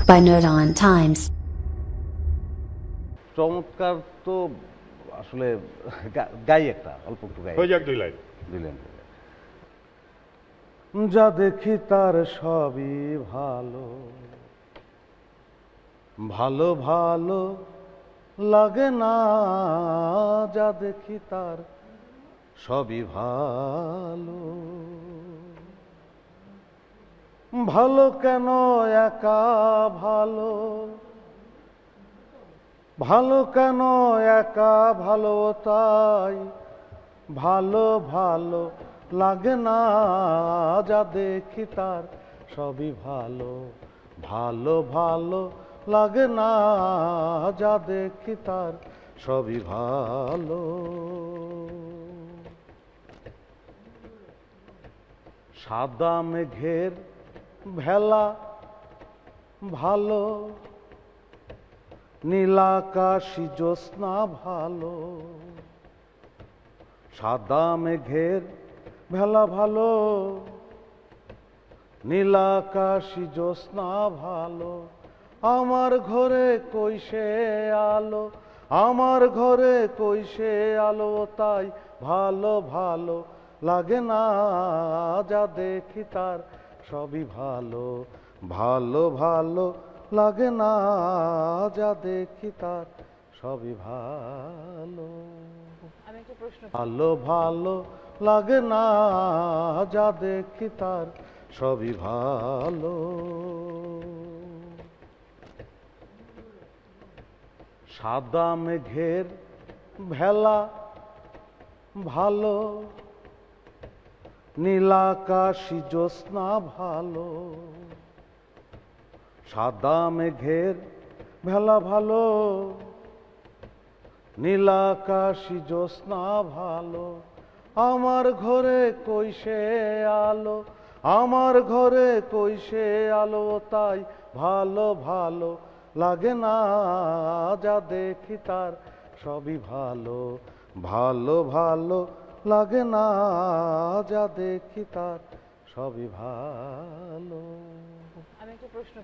by Nerdon Times. চমৎকার তো আসলে গাই একটা অল্প একটু গাই হয়ে যাক দুই লাইন দিলেন। যা দেখি তার সবই ভালো, ভালো ভালো লাগে না। যা দেখি তার সবই ভালো, ভালো কেন একা ভালো, ভালো কেন একা ভালো তাই ভালো ভালো লাগে না। যা দেখি তার সবই ভালো, ভালো ভালো লাগে না। যা দেখি তার সবই ভালো। সাদা মেঘের ভেলা ভালো, নীলাকাশী জ্যোৎস্না ভালো। সাদা মেঘের ভেলা ভালো, নীলাকাশী জ্যোৎস্না ভালো। আমার ঘরে কইসে আলো, আমার ঘরে কইসে আলো তাই ভালো ভালো লাগে না। যা দেখি তার সবই ভালো, ভালো ভালো লাগে না। যা দেখি তার সবই ভালো, ভালো ভালো লাগে না। যা দেখি তার সবই ভালো। সাদা মেঘের ভেলা ভালো, নীলাকাশী জ্যোৎস্না ভালো। সাদা মেঘের ভেলা ভালো, নীলাকাশী জ্যোৎস্না ভালো। আমার ঘরে কইসে আলো, আমার ঘরে কইসে আলো তাই ভালো ভালো লাগে না। যা দেখি তার সবই ভালো, ভালো ভালো লাগে না। যা দেখি তার সবই ভালো। আমি একটা প্রশ্ন